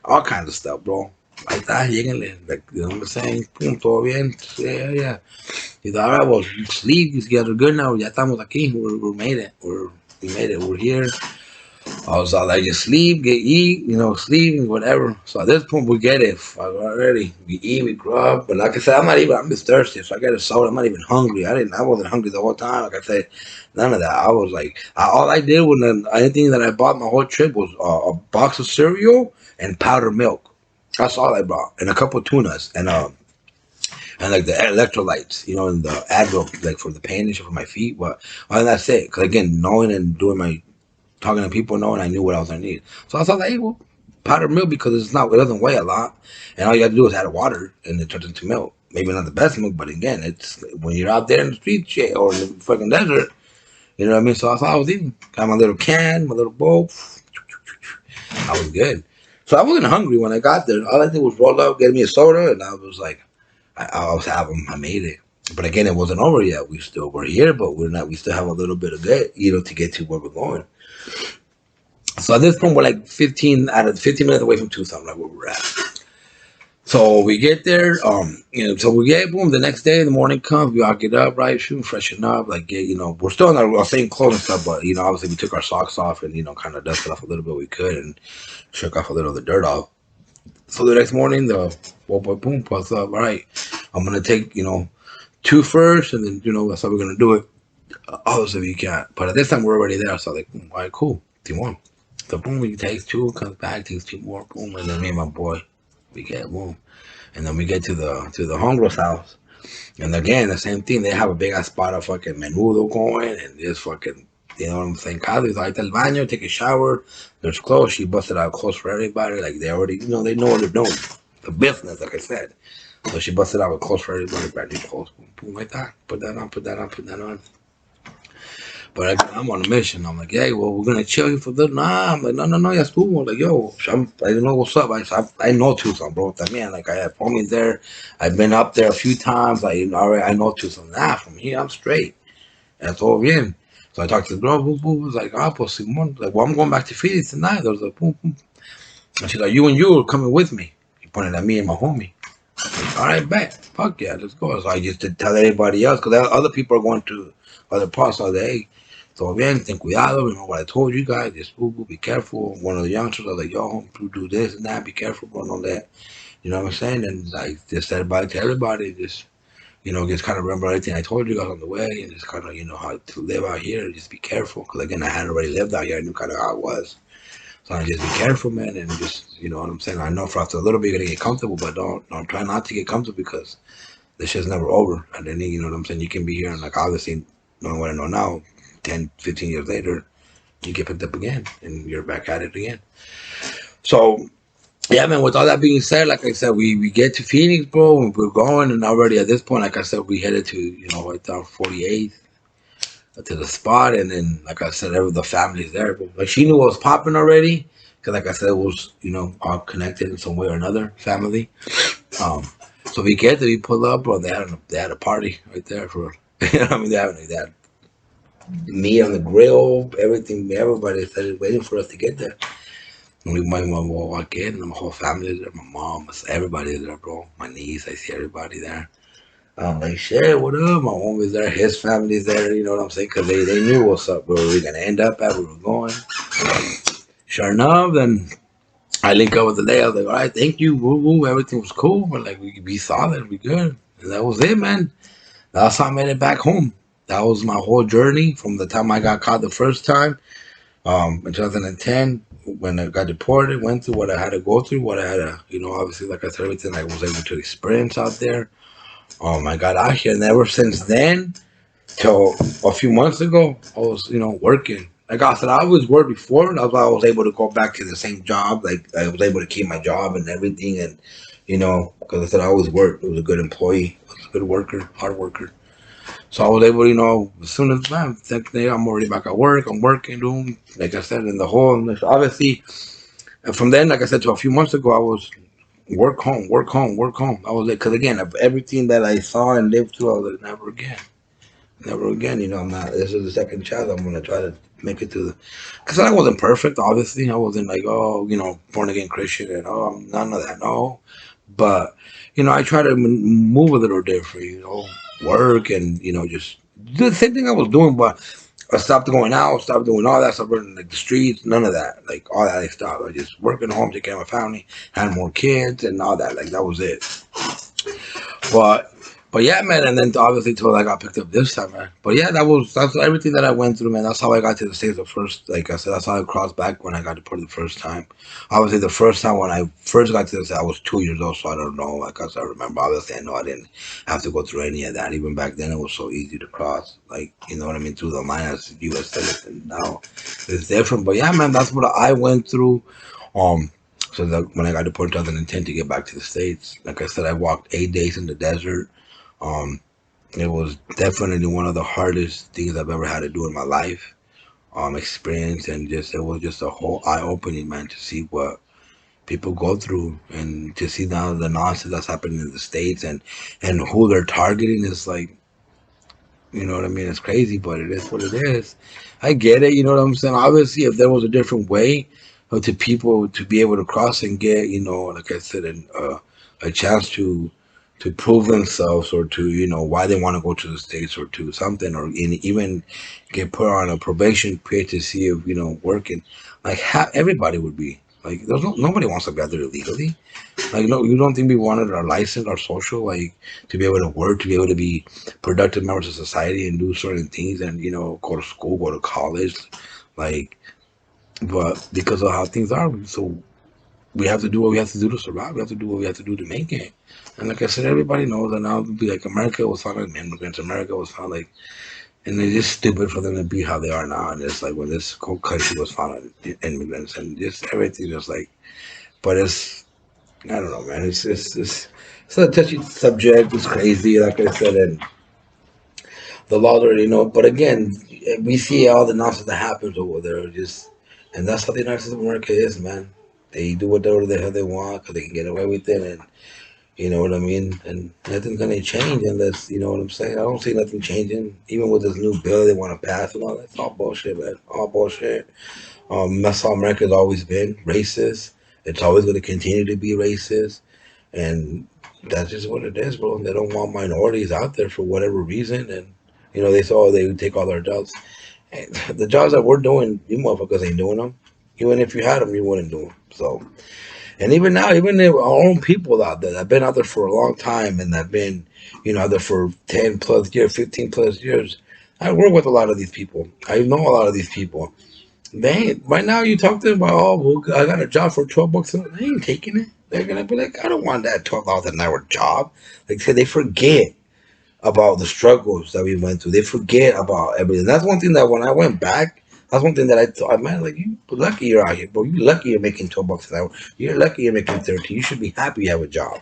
all kinds of stuff, bro. Ahí está, lléguenle. Like, you know what I'm saying? Pum, todo bien. Yeah. He's like, all right, well, sleep. These guys are good now. Ya estamos aquí. We made it. We made it. We're here. I was all like, just sleep, eat, sleep, and whatever. So at this point, we get it. Already. We eat, we grub. But like I said, I'm just thirsty. So I got a soda. I'm not even hungry. I wasn't hungry the whole time. Like I said, none of that. I was like, all I did was, anything that I bought my whole trip was a box of cereal and powdered milk. That's all I brought. And a couple of tunas. And like the electrolytes, and the agro, like for the pain and shit for my feet. But that's it. Because again, knowing and doing my talking to people, knowing I knew what I was gonna need. So I was like, hey, well, powdered milk because it doesn't weigh a lot, and all you have to do is add water, and it turns into milk. Maybe not the best milk, but again, it's when you're out there in the street shit or in the fucking desert, you know what I mean. So that's all I was eating. Got my little can, my little bowl. I was good. So I wasn't hungry when I got there. All I did was roll up, get me a soda, and I was like, I was happy. I made it. But again, it wasn't over yet. We still were here, but we're not. We still have a little bit of it, to get to where we're going. So at this point, we're like 15 minutes away from Tucson, like where we're at. So we get there, so we get boom. The next day, the morning comes, we all get up, right, shoot, freshen up, like we're still in our same clothes and stuff, but obviously we took our socks off and kind of dusted off a little bit we could and shook off a little of the dirt off. So the next morning, the boom pops up. All right, I'm gonna take two first, and then that's how we're gonna do it. Obviously you can't, but at this time we're already there. So like, all right, cool, Timon. So boom, he takes two, comes back, takes two more, boom, and then me and my boy, we get boom, and then we get to the homegirl's house, and again the same thing. They have a big ass spot of fucking menudo going, and just fucking, you know what I'm saying? Kylie's like el baño, take a shower. There's clothes. She busted out clothes for everybody. Like they already, they know what they're doing. The business, like I said. So she busted out with clothes for everybody, brand new clothes, boom, boom, like that. Put that on, put that on, put that on. But I'm on a mission. I'm like, hey, well, we're gonna chill you for this. Nah, I'm like, no, ya estuvo. Like, yo, I don't know what's up. I know Tucson, bro. También, like, I have homies there. I've been up there a few times. Like, I know Tucson. Nah, from here, I'm straight. And todo bien. So I talked to the girl, boom, boom. Was like, pues Simon. Like, well, I'm going back to Phoenix tonight. There was like, boom, boom. And she's like, you and you are coming with me. He pointed at me and my homie. Like, all right, bet. Fuck yeah, let's go. So I just did tell everybody else because other people are going to other parts. So I said, hey, todo bien, ten cuidado. Remember what I told you guys. Just be careful. One of the youngsters was like, yo, do this and that. Be careful, bro, and all that. You know what I'm saying? And like just said about it to everybody. Just just kind of remember everything I told you guys on the way, and just kind of how to live out here. Just be careful, because again, I had already lived out here. I knew kind of how it was. So I just be careful, man, and just what I'm saying. I know for after a little bit you're gonna get comfortable, but don't try not to get comfortable because this shit's never over. And then what I'm saying. You can be here, and like obviously, knowing what I know now, 10, 15 years later, you get picked up again, and you're back at it again. So yeah, man, with all that being said, like I said, we get to Phoenix, bro, and we're going, and already at this point, like I said, we headed to, right down 48th to the spot, and then, like I said, the family's there, bro. Like, she knew what was popping already, because, like I said, it was, all connected in some way or another, family. So we get there, we pull up, bro, they had a party right there for, I mean, they had meat on the grill, everything, everybody started waiting for us to get there. And my mom will walk in, and my whole family is there. My mom, everybody is there, bro. My niece, I see everybody there. I'm like, shit, what up? My mom is there. His family's there. You know what I'm saying? Because they knew what's up, where we were going to end up at, where we were going. Sure enough, then I link up with the day. I was like, all right, thank you. Woo woo. Everything was cool. But like, we solid. We good. And that was it, man. That's how I made it back home. That was my whole journey from the time I got caught the first time. In 2010, when I got deported, went through what I had to go through, what I had to, obviously, like I said, everything I was able to experience out there. I got out here, and ever since then, till a few months ago, I was, working. Like I said, I always worked before. That's why I was able to go back to the same job. Like, I was able to keep my job and everything, and, because I said I always worked. I was a good employee. I was a good worker, hard worker. So I was able, as soon as next day, I'm already back at work. I'm working, doing, like I said, in the whole, obviously, and from then, like I said, to a few months ago, I was work home, work home, work home. I was like, because again, of everything that I saw and lived through, I was like, never again. Never again. I'm not, this is the second chance. I'm going to try to make it to the, because I wasn't perfect, obviously. I wasn't like, born again Christian and, none of that, no. But, I try to move a little different, work and, just do the same thing I was doing, but I stopped going out, stopped doing all that, stopped running like the streets, none of that. Like all that I stopped. I just working home, taking care of my family, had more kids and all that. Like that was it. But But yeah, man, and then obviously till I got picked up this time, man. But yeah, that's everything that I went through, man. That's how I got to the States the first. Like I said, that's how I crossed back when I got deported the first time. Obviously, the first time when I first got to the States, I was 2 years old, so I don't know. Like I said, I remember. Obviously, I know I didn't have to go through any of that. Even back then, it was so easy to cross. Like you know what I mean, through the line as a U.S. citizen. Now it's different. But yeah, man, that's what I went through. Um, so that when I got deported in 2010 to get back to the States, like I said, I walked 8 days in the desert. Um, it was definitely one of the hardest things I've ever had to do in my life. Experience and just it was just a whole eye opening, man, to see what people go through and to see now the nonsense that's happening in the States and who they're targeting is like, you know what I mean? It's crazy, but it is what it is. I get it. You know what I'm saying? Obviously, if there was a different way to people to be able to cross and get, you know, like I said, a chance to prove themselves or to, you know, why they want to go to the States or to something or even get put on a probation period to see if, you know, working, like everybody would be. Like, nobody wants to be out there illegally. Like, no, you don't think we wanted our license, our social, like, to be able to work, to be able to be productive members of society and do certain things and, you know, go to school, go to college. Like, but because of how things are, so we have to do what we have to do to survive. We have to do what we have to do to make it. And like I said, everybody knows that now it'll be like America was found like immigrants. America was found like, and it's just stupid for them to be how they are now. And it's like when this whole country was found on immigrants and just everything just like, but I don't know, man. It's a touchy subject. It's crazy, like I said, and the laws already know. But again, we see all the nonsense that happens over there. Just and that's how the United States of America is, man. They do whatever the hell they want because they can get away with it, and you know what I mean. And nothing's gonna change unless you know what I'm saying. I don't see nothing changing, even with this new bill they want to pass and all that. It's all bullshit, man. All bullshit. That's how America's always been racist. It's always going to continue to be racist. And that's just what it is, bro. They don't want minorities out there for whatever reason. And, you know, they saw they would take all their jobs. And the jobs that we're doing, you motherfuckers ain't doing them. Even if you had them, you wouldn't do them. So, and even now, even our own people out there that have been out there for a long time and that have been, you know, out there for 10 plus years, 15 plus years. I work with a lot of these people. I know a lot of these people. They ain't, right now you talk to them about, oh, well, I got a job for 12 bucks. They ain't taking it. They're going to be like, I don't want that $12 an hour job. Like I said, they forget about the struggles that we went through. They forget about everything. That's one thing that when I went back, that's one thing that I thought, man, like, you lucky you're out here, bro. You lucky you're making 12 bucks an hour. You're lucky you're making 13. You should be happy you have a job.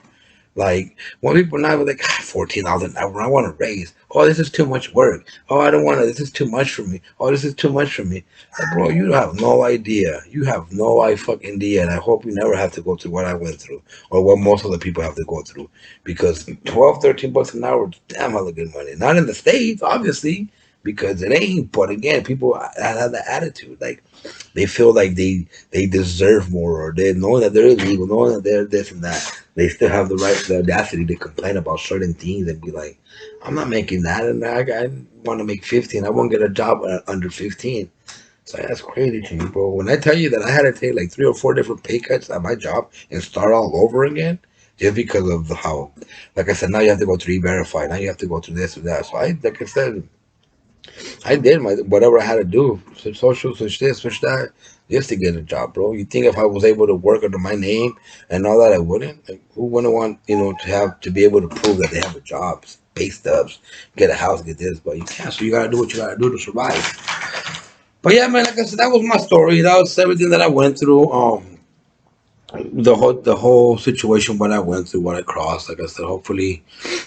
Like, when people now are like, $14 an hour, I want to raise. Oh, this is too much work. Oh, I don't want to, this is too much for me. Oh, this is too much for me. Like, bro, you have no idea. You have no fucking idea. And I hope you never have to go through what I went through or what most of the people have to go through. Because 12, 13 bucks an hour, damn hella good money. Not in the States, obviously, because it ain't. But again, people have the attitude. Like, they feel like they deserve more, or they know that they're illegal, knowing that they're this and that. They still have the right, the audacity to complain about certain things and be like, "I'm not making that, and I want to make 15. I won't get a job under 15." So that's crazy to you, bro. When I tell you that I had to take like 3 or 4 different pay cuts at my job and start all over again, just because of how, like I said, now you have to go through E-Verify. Now you have to go through this or that. So like I said, I did my whatever I had to do, switch social, switch this, switch that, just to get a job, bro. You think if I was able to work under my name and all that, I wouldn't? Like, who wouldn't want to have to be able to prove that they have a job, pay stubs, get a house, get this? But you can't. So you gotta do what you gotta do to survive. But yeah, man, like I said, that was my story. That was everything that I went through. The whole situation, what I went through, what I crossed. Like I said, hopefully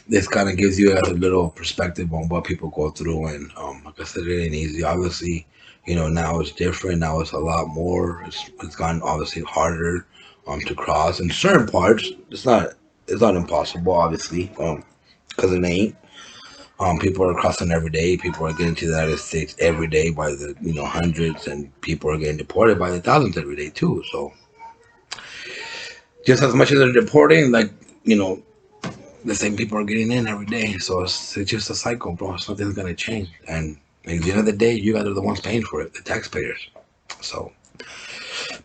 this kind of gives you a little perspective on what people go through. And like I said, it ain't easy. Obviously, now it's different. Now it's a lot more. It's gotten obviously harder to cross in certain parts. It's not impossible, obviously, because it ain't. People are crossing every day. People are getting to the United States every day by the hundreds, and people are getting deported by the thousands every day too. So just as much as they're deporting, like you know, the same people are getting in every day. So it's just a cycle, bro. Something's gonna change, and at the end of the day, you guys are the ones paying for it, the taxpayers. So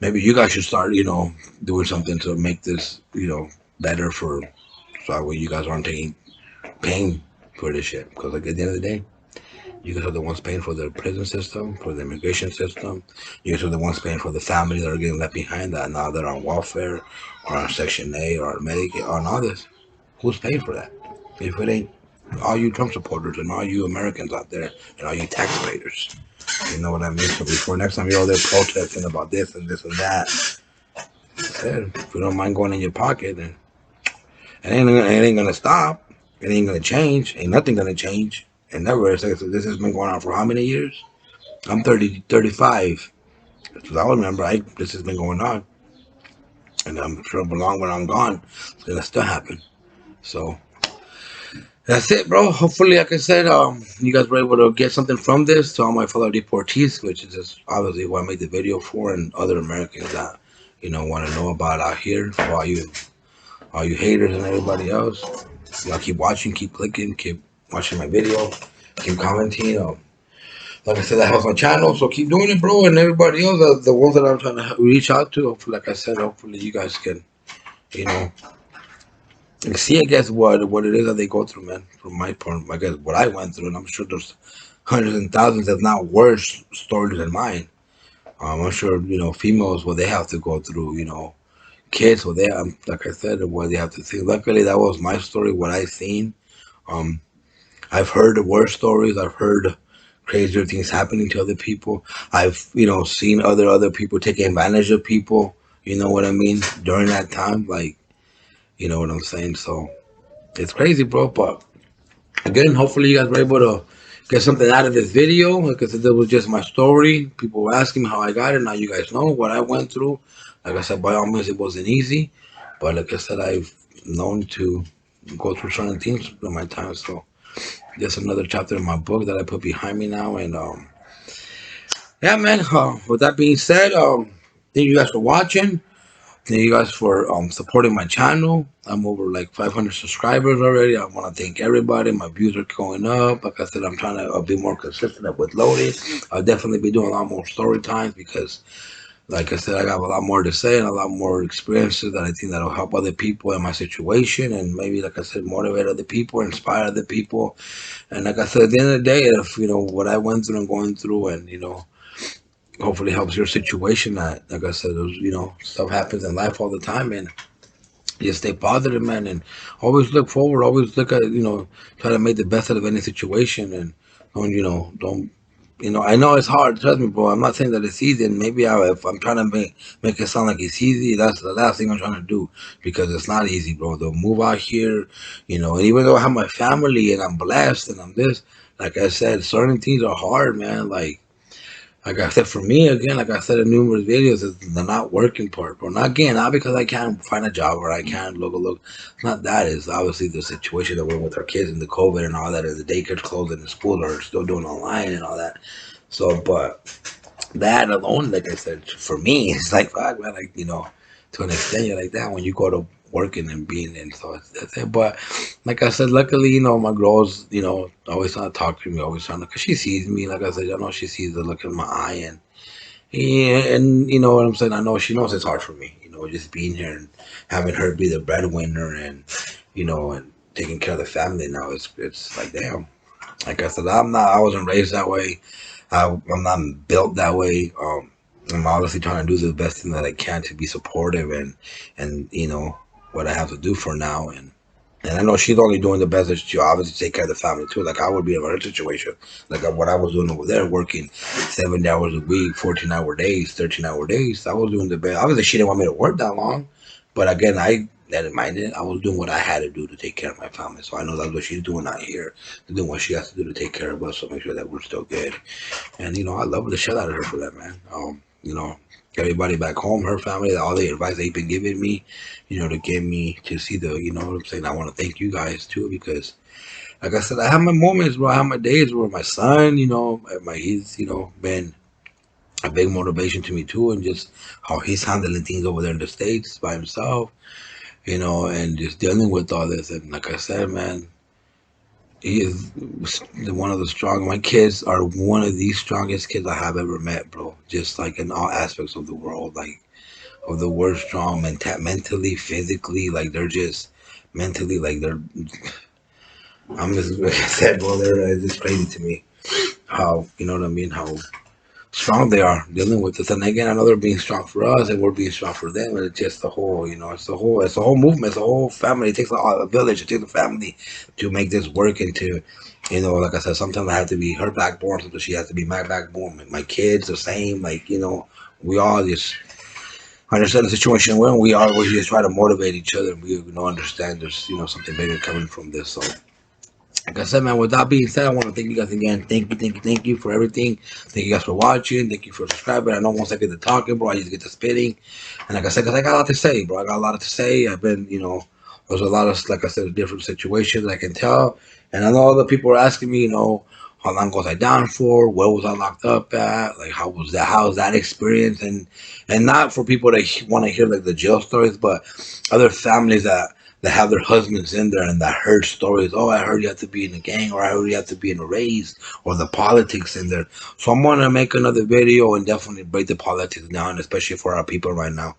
maybe you guys should start, doing something to make this, better for so that way you guys aren't taking paying for this shit. Because like at the end of the day, you guys are the ones paying for the prison system, for the immigration system. You guys are the ones paying for the families that are getting left behind that now they're on welfare or on Section 8 or on Medicaid, on all this. Who's paying for that? If it ain't all you Trump supporters and all you Americans out there and all you taxpayers. You know what I mean? So before next time you're all there protesting about this and this and that, if you don't mind going in your pocket, then it ain't gonna stop. It ain't gonna change. Ain't nothing gonna change. And never. So this has been going on for how many years? I'm 30, 35. As I remember, this has been going on. And I'm sure long when I'm gone, it's gonna still happen. So that's it, bro. Hopefully, like I said, you guys were able to get something from this to all my fellow deportees, which is just obviously what I made the video for, and other Americans that want to know about out here. For all you haters and everybody else, keep watching, keep clicking, keep watching my video, keep commenting. Like I said, that helps my channel, so keep doing it, bro. And everybody else, the ones that I'm trying to reach out to, hopefully, like I said, hopefully you guys can, you know, see, I guess, what it is that they go through, man. From my point, I guess what I went through, and I'm sure there's hundreds and thousands, if not worse, stories than mine. I'm sure, females, what they have to go through, kids, what they, like I said, what they have to see. Luckily, that was my story, what I seen. Um, I've heard the worst stories. I've heard crazier things happening to other people. I've, seen other people taking advantage of people. You know what I mean? During that time, like, you know what I'm saying? So it's crazy, bro. But again, hopefully you guys were able to get something out of this video. Like I said, it was just my story. People were asking me how I got it. Now you guys know what I went through. Like I said, by all means, it wasn't easy. But like I said, I've known to go through certain things in my time. So just another chapter in my book that I put behind me now. And yeah, man. With that being said, thank you guys for watching. Thank you guys for supporting my channel. I'm over like 500 subscribers already. I want to thank everybody. My views are going up. Like I said, I'm trying to be more consistent with loading. I'll definitely be doing a lot more story times because, like I said, I got a lot more to say and a lot more experiences that I think that'll help other people in my situation and maybe, like I said, motivate other people, inspire other people. And like I said, at the end of the day, if what I went through and going through, and hopefully helps your situation. That, like I said, there's, stuff happens in life all the time, and just stay positive, man, and always look forward. Always look at, try to make the best out of any situation, and don't. I know it's hard. Trust me, bro. I'm not saying that it's easy, and maybe if I'm trying to make it sound like it's easy, that's the last thing I'm trying to do because it's not easy, bro. To move out here, and even though I have my family and I'm blessed and I'm this, like I said, certain things are hard, man. Like I said, for me, again, like I said in numerous videos, it's the not working part, bro. Not because I can't find a job or I can't look. It's not that. It's obviously the situation that we're with our kids and the COVID and all that, and the daycare's closed and the school are still doing online and all that. So, but that alone, like I said, for me, it's like, fuck, man, like, to an extent, you're like that when you go to working and being in. So that's it. But like I said, luckily, my girl's, always trying to talk to me, always trying to, because she sees me. Like I said, I know she sees the look in my eye. And, yeah, and you know what I'm saying? I know she knows it's hard for me, just being here and having her be the breadwinner and, and taking care of the family now. It's like, damn. Like I said, I wasn't raised that way. I'm not built that way. I'm obviously trying to do the best thing that I can to be supportive and what I have to do for now. And I know she's only doing the best that she obviously take care of the family too. Like I would be in her situation, like what I was doing over there, working 70 hours a week, 14-hour days, 13-hour days. I was doing the best. Obviously, she didn't want me to work that long, but again, I didn't mind it. I was doing what I had to do to take care of my family. So I know that's what she's doing out here, doing what she has to do to take care of us, so make sure that we're still good. And I love the shit out of her for that, man. Everybody back home, her family, all the advice they've been giving me, to get me to see the, you know what I'm saying. I want to thank you guys too because, like I said, I have my moments, bro. I have my days where my son, he's, been a big motivation to me too, and just how he's handling things over there in the States by himself, and just dealing with all this. And like I said, man, he is one of the strong. My kids are one of the strongest kids I have ever met, bro. Just like in all aspects of the world, like of the word strong, mentally, physically, like they're just mentally, like they're I'm just, like I said, bro, it's just crazy to me how, you know what I mean, how strong they are dealing with this. And again, I know they're being strong for us, and we're being strong for them. And it's just the whole, it's a whole movement, it's a whole family. It takes a village, it takes a family to make this work. And to, like I said, sometimes I have to be her backbone, sometimes she has to be my backbone. My kids the same, like, we all just understand the situation we're in. We always just try to motivate each other. We understand there's something bigger coming from this. So like I said, man, with that being said, I want to thank you guys again. Thank you for everything. Thank you guys for watching. Thank you for subscribing. I know once I get to talking, bro, I just get to spitting. And like I said, because I got a lot to say, bro. I got a lot to say. I've been, there's a lot of, like I said, different situations I can tell. And I know other people are asking me, how long was I down for? Where was I locked up at? Like, how was that? How was that experience? And not for people that want to hear like the jail stories, but other families that have their husbands in there and that heard stories. Oh, I heard you have to be in a gang, or I heard you have to be in a race, or the politics in there. So I'm gonna make another video and definitely break the politics down, especially for our people right now,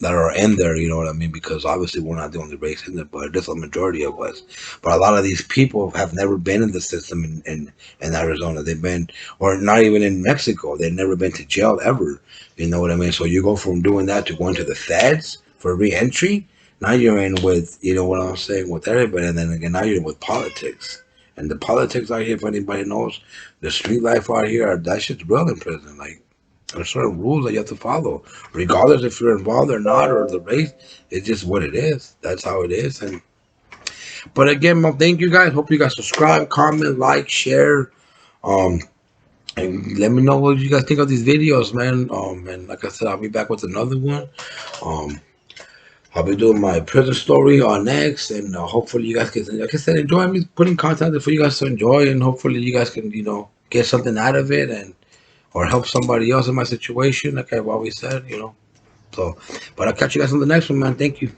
that are in there. You know what I mean? Because obviously we're not the only race in there, but there's a majority of us. But a lot of these people have never been in the system in Arizona. They've been, or not even in Mexico. They've never been to jail ever. You know what I mean? So you go from doing that to going to the feds for re-entry. Now you're in with, what I'm saying, with everybody, and then again, now you're in with politics. And the politics out here, if anybody knows, the street life out here, that shit's real in prison. Like, there's certain rules that you have to follow, regardless if you're involved or not, or the race. It's just what it is. That's how it is. And but again, thank you guys. Hope you guys subscribe, comment, like, share, um, and let me know what you guys think of these videos, man. And like I said, I'll be back with another one. Um, I'll be doing my prison story on next, and hopefully you guys can, like I said, enjoy me putting content for you guys to enjoy, and hopefully you guys can, get something out of it, and or help somebody else in my situation, like I've always said. So, but I'll catch you guys on the next one, man. Thank you.